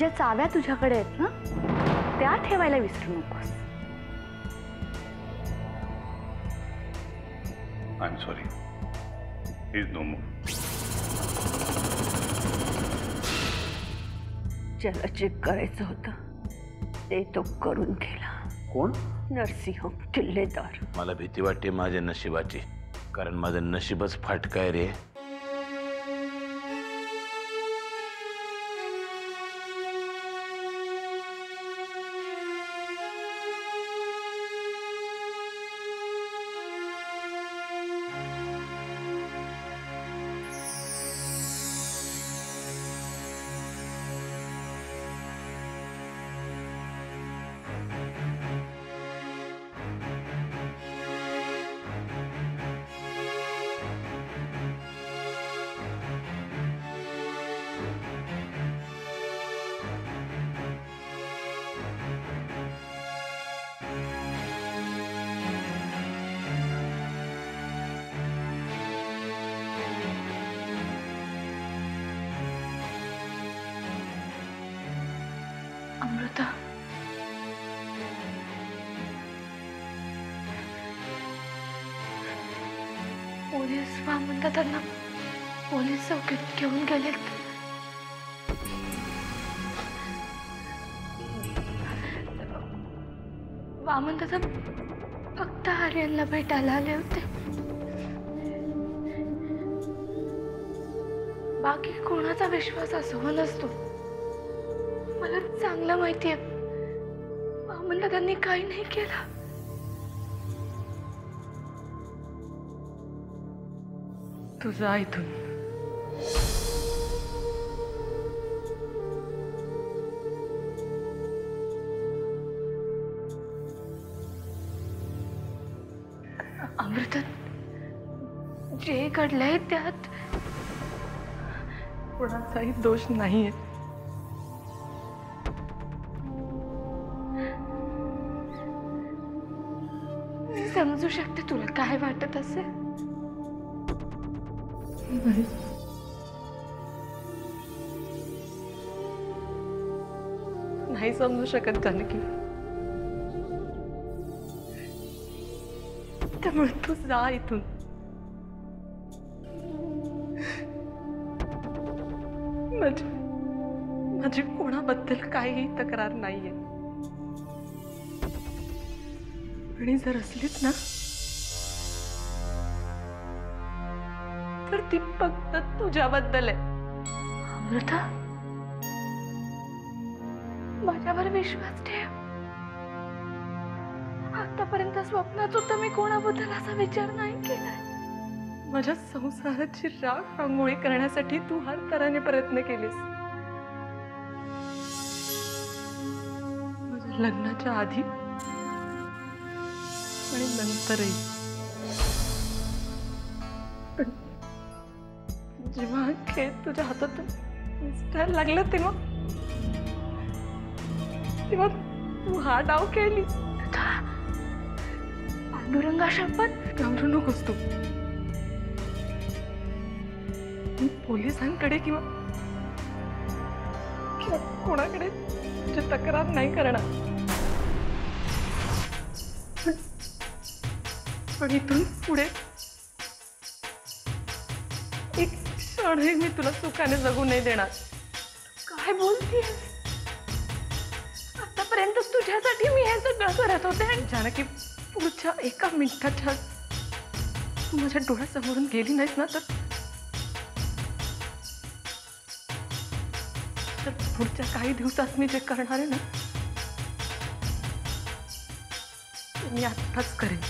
ज्या चाव्या तुझ्याकडे आहेत ना त्या ठेवायला विसरू नकोस. I am sorry. Please no more. ज्याला जे करायचं होतं ते तो करून गेला. कोण? नरसिंह किल्लेदार. मला भीती वाटते माझ्या नशिबाची, कारण माझं नशीबच फाटका आहे रे. अमृता, पोलीस वामनदा त्यांना पोलीस चौकीत घेऊन गेलेत. वामनदा फक्त आर्यनला भेटायला आले होते. बाकी कोणाचा विश्वास असो नसतो. मला चांगलं माहिती आहे वामनला त्यांनी काही नाही केलं. तुझा इथून. अमृता, जे घडलंय त्यात कोणाचाही दोष नाहीये. मी समजू शकते तुला काय वाटत असेल. नाही समजू शकत जानकी. त्यामुळे तू जा इथून. माझी कोणाबद्दल काहीही तक्रार नाहीये. आणि जर असलीच ना तर ती फक्त तुझ्याबद्दल आहे. अमृता, माझ्यावर विश्वास ठेव. आतापर्यंत स्वप्नात सुद्धा मी कोणाबद्दल असा विचार नाही केलाय. माझ्या संसाराची रांगोळी करण्यासाठी तू हर तऱ्हेने प्रयत्न केलीस. माझ्या लग्नाच्या आधी आणि नंतरही. जेव्हा खेळ तुझ्या हातातून निसटायला लागला तेव्हा तू हा डाव खेळलीस. पांडुरंगा शपथ घाबरू नकोस तू. मी पोलिसांकडे किंवा कोणाकडे तुझी तक्रार नाही करणार. पण इथून पुढे एक क्षणही मी तुला सुखाने जगू नाही देणार. काय बोलतेस? आतापर्यंत तुझ्यासाठी मी हे सगळं करत होते. आणि जानकी, पुढच्या एका मिनिटाच्या तू माझ्या डोळ्यासमोरून गेली नाहीस ना तर पुढच्या काही दिवसात मी जे करणार आहे ना ते मी आत्ताच करेन.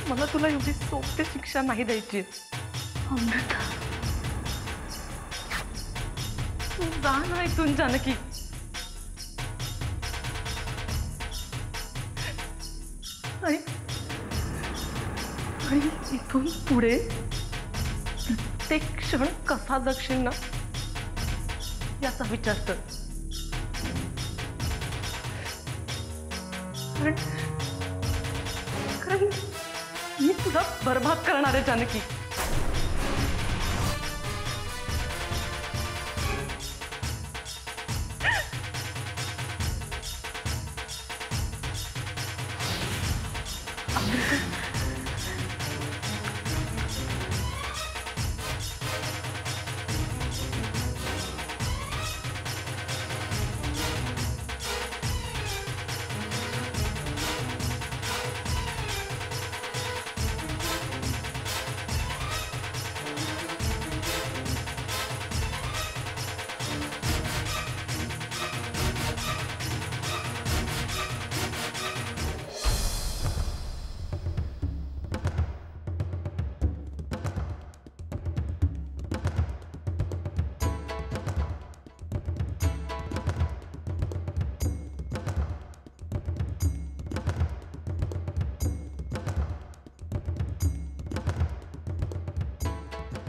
मला तुला एवढी सोपी शिक्षा नाही द्यायची. अमृता, तू जा ना इथून जानकी. आणि इथून पुढे प्रत्येक क्षण कसा जगशील ना याचा विचार कर. कारण मी तुला बर्बाद करणार आहे जानकी.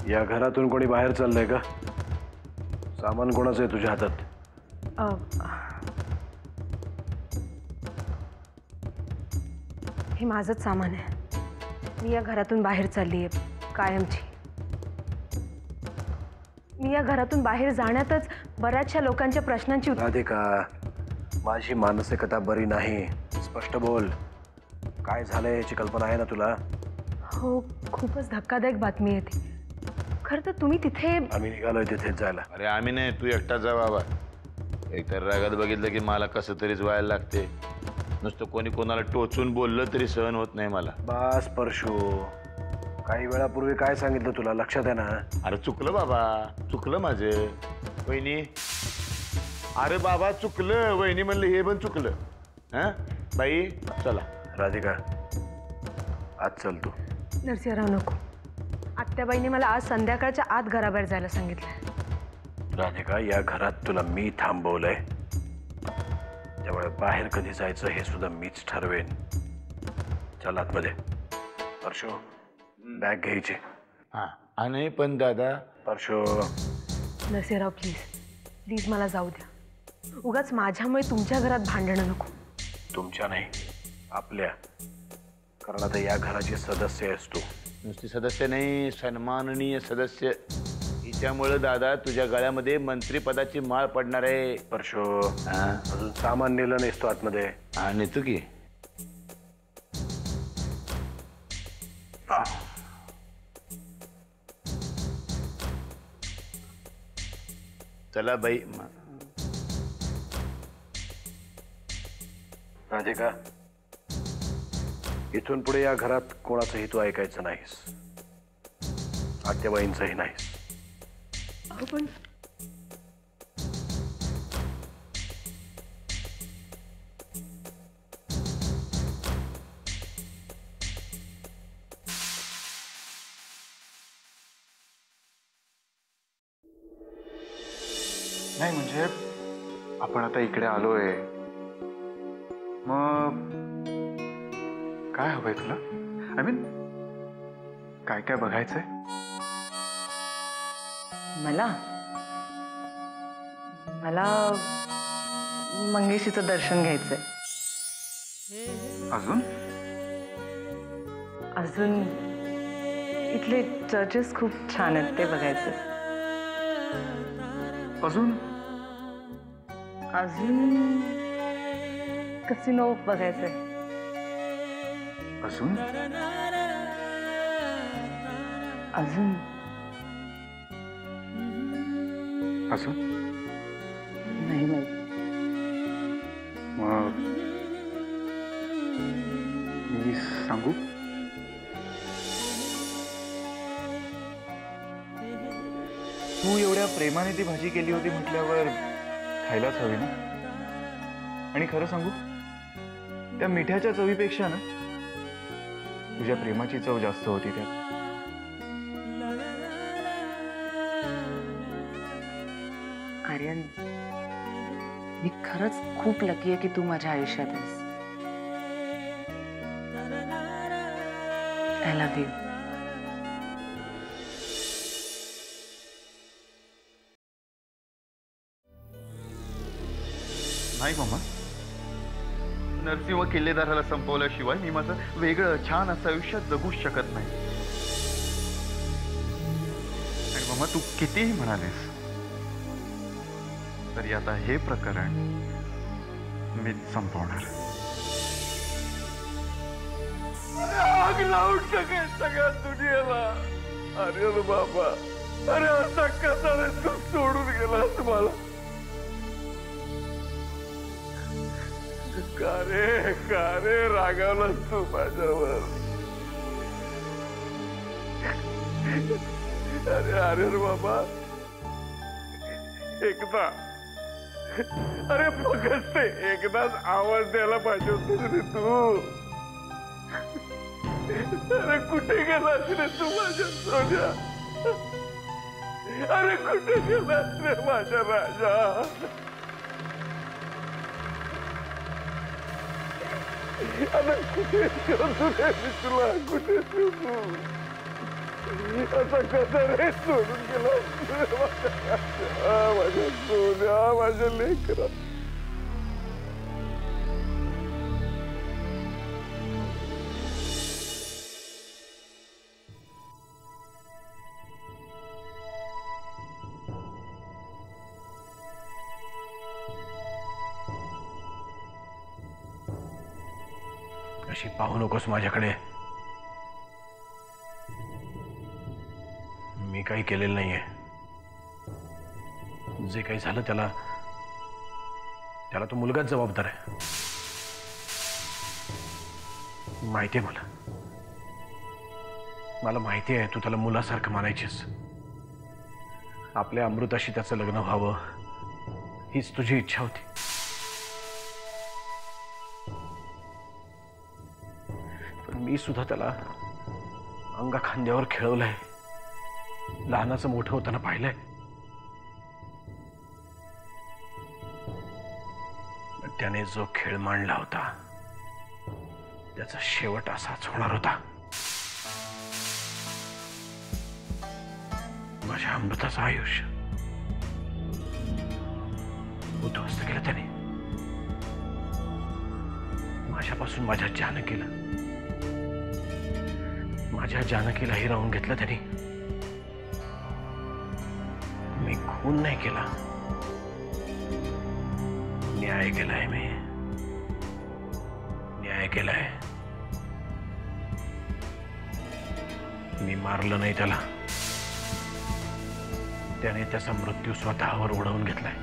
या घरातून कोणी बाहेर चाललंय का? सामान कोणाचं आहे तुझ्या हातात? हे माझंच सामान आहे. मी या घरातून बाहेर चालली आहे कायमची. मी या घरातून बाहेर जाण्यातच बऱ्याचशा लोकांच्या प्रश्नांची राधिका, माझी मानसिकता बरी नाही. स्पष्ट बोल, काय झालंय याची कल्पना आहे ना तुला? हो, खूपच धक्कादायक बातमी आहे ती. खरं तर तुम्ही तिथे. आम्ही निघालोय तिथेच जायला. अरे आम्ही नाही, तू एकटा जा बाबा. एकतर रागात बघितलं की मला कसं तरीच व्हायला लागते. नुसतं कोणी कोणाला टोचून बोललं तरी सहन होत नाही मला. बस परशू, काही वेळापूर्वी काय सांगितलं तुला लक्षात आहे ना? अरे चुकलं बाबा, चुकलं माझं. वहिनी, अरे बाबा चुकलं. वहिनी म्हणलं हे पण चुकलं. हा बाई चला. राधिका, आज चल तू. नरसिंहराव नको. आत्याबाईने मला आज संध्याकाळच्या आत घराबाहेर जायला सांगितलं. राधिका, या घरात तुला मी थांबवलंय, त्यामुळे बाहेर कधी जायचं हे सुद्धा मीच ठरवेन. चल आतमध्ये. परशू, बॅग घ्यायची. हा आणि पण दादा. परशू. नरसिंहराव प्लीज प्लीज मला जाऊ द्या. उगाच माझ्यामुळे तुमच्या घरात भांडणं नको. तुमच्या नाही, आपल्या. कारण आता या घराचे सदस्य आहेस तू. नुसती सदस्य नाही, सन्माननीय सदस्य. हिच्यामुळं दादा तुझ्या गळ्यामध्ये मंत्रीपदाची माळ पडणार आहे. परशो, अजून सामान नेलं नाहीस तू आतमध्ये? हा नेतो की. चला बाई. राधिका, इथून पुढे या घरात कोणाचंही तू ऐकायचं नाहीस. आत्याबाईंचंही नाहीस. पण नाही म्हणजे आपण आता इकडे आलोय, मग काय हवंय तुला? आय मीन काय काय बघायचंय? मला मला मंगेशीचं दर्शन घ्यायचंय. अजून अजून इथले चर्चेस खूप छान आहेत, ते बघायचे. अजून अजून कसिनो बघायचंय. अजून अजून अजून नाही माहित. मग मी सांगू? तू एवढ्या प्रेमाने ती भाजी केली होती म्हटल्यावर खायलाच हवी ना. आणि खरं सांगू, त्या मिठ्याच्या चवीपेक्षा ना तुझ्या प्रेमाची चव जास्त होती त्यात. आर्यन, मी खरंच खूप लकी आहे की तू माझ्या आयुष्यात आहेस. I love you. नाही मम्मा, नरसिंह किल्लेदाराला संपवल्याशिवाय मी माझं वेगळं छान असं आयुष्य जगूच शकत नाही. आणि मम्मा, तू कितीही म्हणालेस तरी आता हे प्रकरण मीच संपवणार. आग लावून टाकेल सगळ्या दुनियेला. अरे बाबा, अरे असा कसा रे तू सोडून गेलास मला? का रे रागावलास तू माझ्यावर? अरे बाबा, एकदा, अरे फक्त ते एकदाच आवाज द्यायला पाहिजे होतं रे तू. अरे कुठे गेलास रे तू माझ्या सोन्या? अरे कुठे गेलास रे माझ्या राजा? आता कुठे शोधू रे मी तुला? कुठे शोधू? आता कसा रे सोडून गेला माझ्या सोन्या, माझ्या लेकरा? अशी पाहू नकोस माझ्याकडे. मी काही केलेलं नाहीये. जे काही झालं त्याला तो मुलगाच जबाबदार आहे. माहितीये मला माहिती आहे तू त्याला मुलासारखं मानायचीस. आपल्या अमृताशी त्याचं लग्न व्हावं हीच तुझी इच्छा होती. पण मी सुद्धा त्याला अंगा खांद्यावर खेळवलंय. लहानाचं मोठं होताना पाहिलंय. पण त्याने जो खेळ मांडला होता त्याचा शेवट असाच होणार होता. माझ्या अमृताचं आयुष्य उद्ध्वस्त केलं त्याने. माझ्यापासून माझ्या जानकीला हिरावून घेतलं त्याने. मी खून नाही केला, न्याय केलाय. मी न्याय केलाय. मी मारलं नाही त्याला. त्याने त्याचा मृत्यू स्वतःवर ओढवून घेतलाय.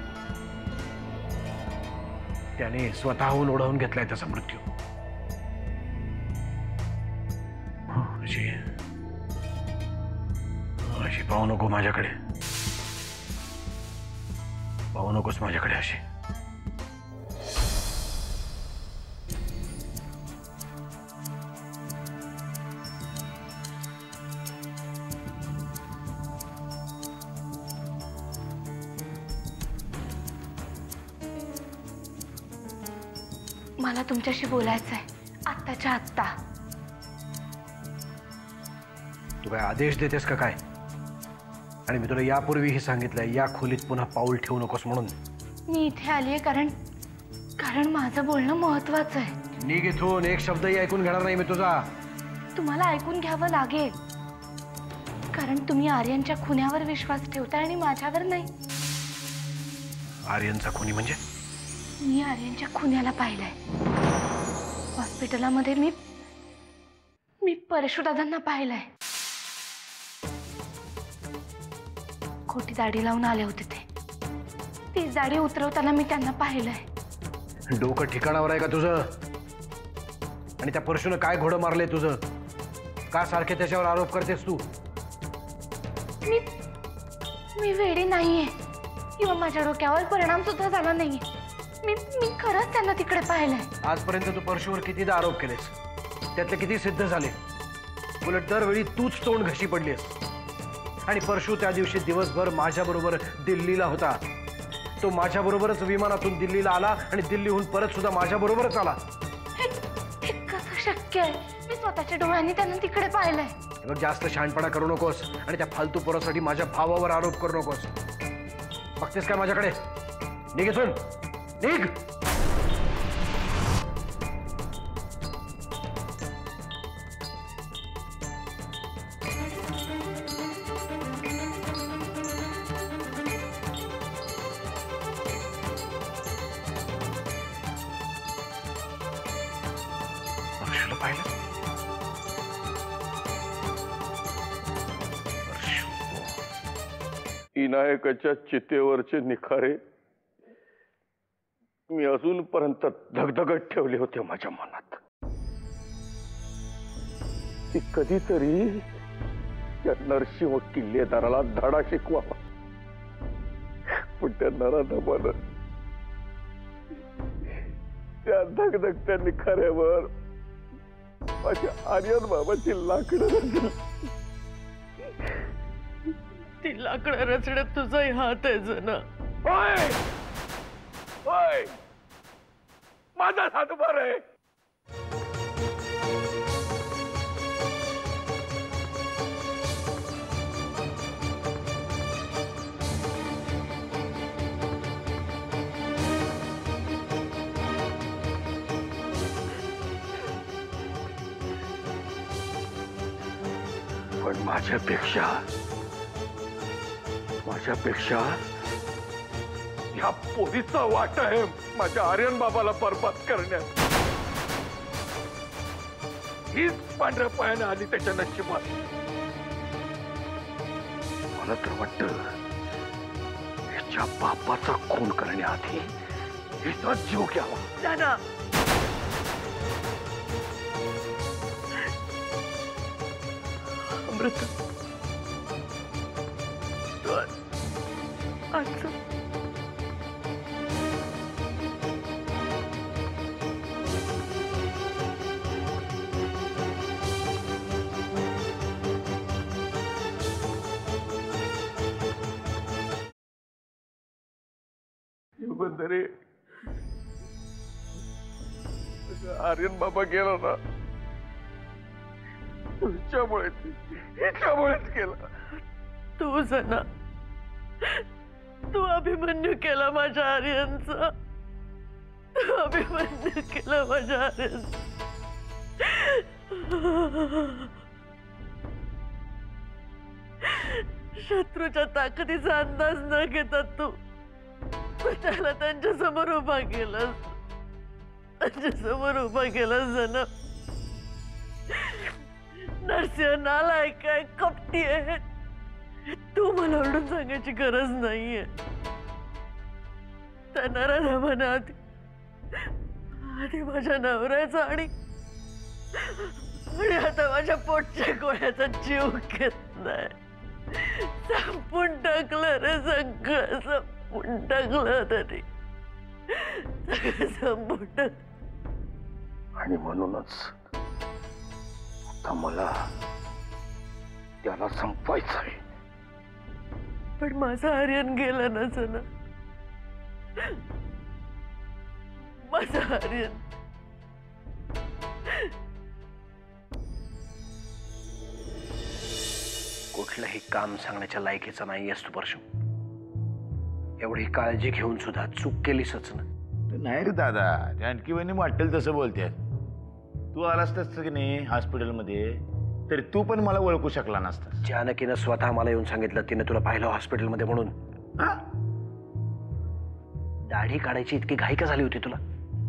त्याने स्वतःहून ओढवून घेतलाय त्याचा मृत्यू. अशी पाहू नको माझ्याकडे. पाहू नकोस माझ्याकडे अशी. मला तुमच्याशी बोलायचं आहे आत्ताच्या आत्ता. तू काय आदेश देतेस का काय? आणि मी तुला यापूर्वीही सांगितलंय या खोलीत पुन्हा पाऊल ठेवू नकोस म्हणून. मी इथे आलीये कारण माझं बोलणं महत्वाचं आहे. निघ इथून. एक शब्दही ऐकून घेणार नाही मी तुझा. तुम्हाला ऐकून घ्यावं लागेल कारण तुम्ही आर्यनच्या खुन्यावर विश्वास ठेवताय आणि माझ्यावर नाही. आर्यनचा खुनी म्हणजे? मी आर्यनच्या खुन्याला पाहिलंय. हॉस्पिटलामध्ये मी परशुदादांना पाहिलंय. खोटी दाढी लावून आले होते ते. ती दाढी उतरवताना मी त्यांना पाहिलंय. डोकं ठिकाणावर आहे का तुझं? आणि त्या परशुनं काय घोडं मारले तुझं? का सारखे त्याच्यावर आरोप करतेस तू? मी वेडी नाहीये किंवा माझ्या डोक्यावर परिणाम सुद्धा झाला नाहीये. मी खरंच त्यांना तिकडे पाहिलंय. आजपर्यंत तू परशुवर कितीदा आरोप केलेस? त्यातले किती सिद्ध झाले? उलट दरवेळी तूच तोंड घशी पडलीस. आणि परशु त्या दिवशी दिवसभर माझ्याबरोबर दिल्लीला होता. तो माझ्याबरोबरच विमानातून दिल्लीला आला आणि दिल्लीहून परत सुद्धा माझ्याबरोबरच आला. हे कसं शक्य आहे? मी स्वतःच्या डोळ्यांनी त्यांना तिकडे पाहिलंय. मग जास्त शहाणपणा करू नकोस आणि त्या फालतू पोरासाठी माझ्या भावावर आरोप करू नकोस. बघतेस काय माझ्याकडे? निघ इथून. निघ. परशुला पाहिलं? इनायकाच्या चितेवरचे निखारे मी अजूनपर्यंत धगधगत ठेवले होते माझ्या मनात. ती कधीतरी त्या नरसिंह किल्लेदाराला धडा शिकवावा, पण त्या नराधमानं त्या धगधगत्या निखाऱ्यावर माझ्या आर्यन बाबाची लाकडं रचली. ती लाकडं रचण्यात तुझाही हात आहे जना. होय होय, माझा हातभार आहे. पण माझ्यापेक्षा ह्या पोरीचा वाटा आहे माझ्या आर्यन बाबाला बरबाद करण्यात. हीच पांढऱ्या पायाने आली त्याच्या नशिबात. मला तर वाटतं ह्याच्या बापाचा खून करण्याआधी हिचा जीव घ्यावा. दादा, अमृता, तू आजचं बंदरे आर्यन बाबा गेला ना, हिच्यामुळेच गेला. तू जना, तू अभिमन्यू केला माझ्या आर्यनचा. तू अभिमन्यू केला माझ्या आर्यनचा. शत्रूच्या ताकदीचा अंदाज न घेता तू त्याला त्यांच्या समोर उभा केलास. त्यांच्या समोर उभा केलास जना. नरसिंह नालायक आहे, कपटी आहे. तू मला ओरडून सांगायची गरज नाहीये. त्या नराधमाने आधी माझ्या नवऱ्याचा आणि आता माझ्या पोटच्या गोळ्याचा जीव घेतलाय. संपून टाकलं रे सगळं, संपून टाकलं तरी संपून टाकलं. आणि म्हणूनच आता मला त्याला संपवायचं आहे. पण माझा आर्यन गेला ना जना. माझा आर्यन कुठलंही काम सांगण्याच्या लायकीचा नाहीयेस तू परशु. एवढी काळजी घेऊन सुद्धा चूक केलीसच ना. नाही रे दादा, जानकी वहिनी वाटेल तसं बोलते. तू आलास तसं की नाही हॉस्पिटलमध्ये, तरी तू पण मला ओळखू शकला नसता. जानकीनं स्वतः मला येऊन सांगितलं तिने तुला पाहिलं हॉस्पिटलमध्ये म्हणून. दाढी काढायची इतकी घाई का झाली होती तुला?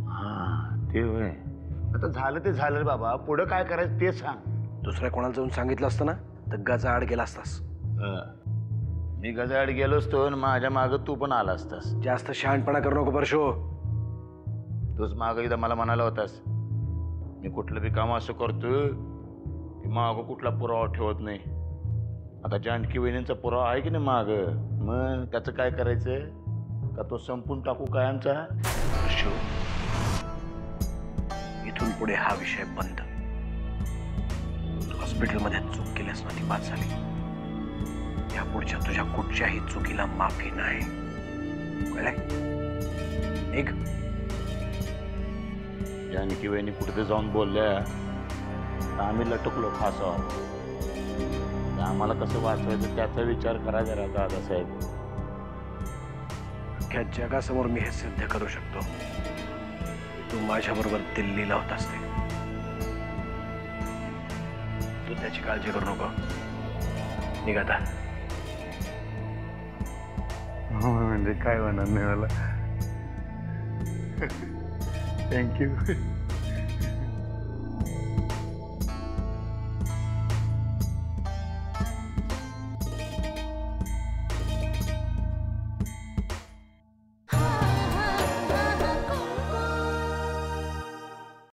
हा ते होय. आता झालं ते झालं रे बाबा, पुढं काय करायचं ते सांग. दुसऱ्या कोणाला जाऊन सांगितलं असतं ना तर गजा आड गेला असतास. मी गजाआड गेलो असतो आणि माझ्या मागं तू पण आला असतास. जास्त शहाणपणा करू नको परशु. तूच मागं एकदा मला म्हणाला होतास मी कुठलं बी काम असं करतोय की मागं कुठला पुरावा ठेवत नाही. आता जानकी वहिनींचा पुरावा आहे की नाही मागं, मग त्याचं काय करायचं का तो संपून टाकू कायमचा? परशु, इथून पुढे हा विषय बंद. हॉस्पिटलमध्ये चूक केल्यास ना ती बाद झाली. या पुढच्या तुझ्या कुठच्याही चुकीला माफी नाही. कळलंय? निघ. जानकी वहिनी कुठे जाऊन बोलल्या तर आम्ही लटकलो फासावर. आम्हाला कसं वाचवायचं त्याचा विचार करा जरा दादासाहेब. अख्ख्या जगासमोर मी हे सिद्ध करू शकतो तू माझ्याबरोबर दिल्लीला होतास ते. तू त्याची काळजी करू नको. निघ आता. म्हणजे काय होणार नाही मला. थँक्यू.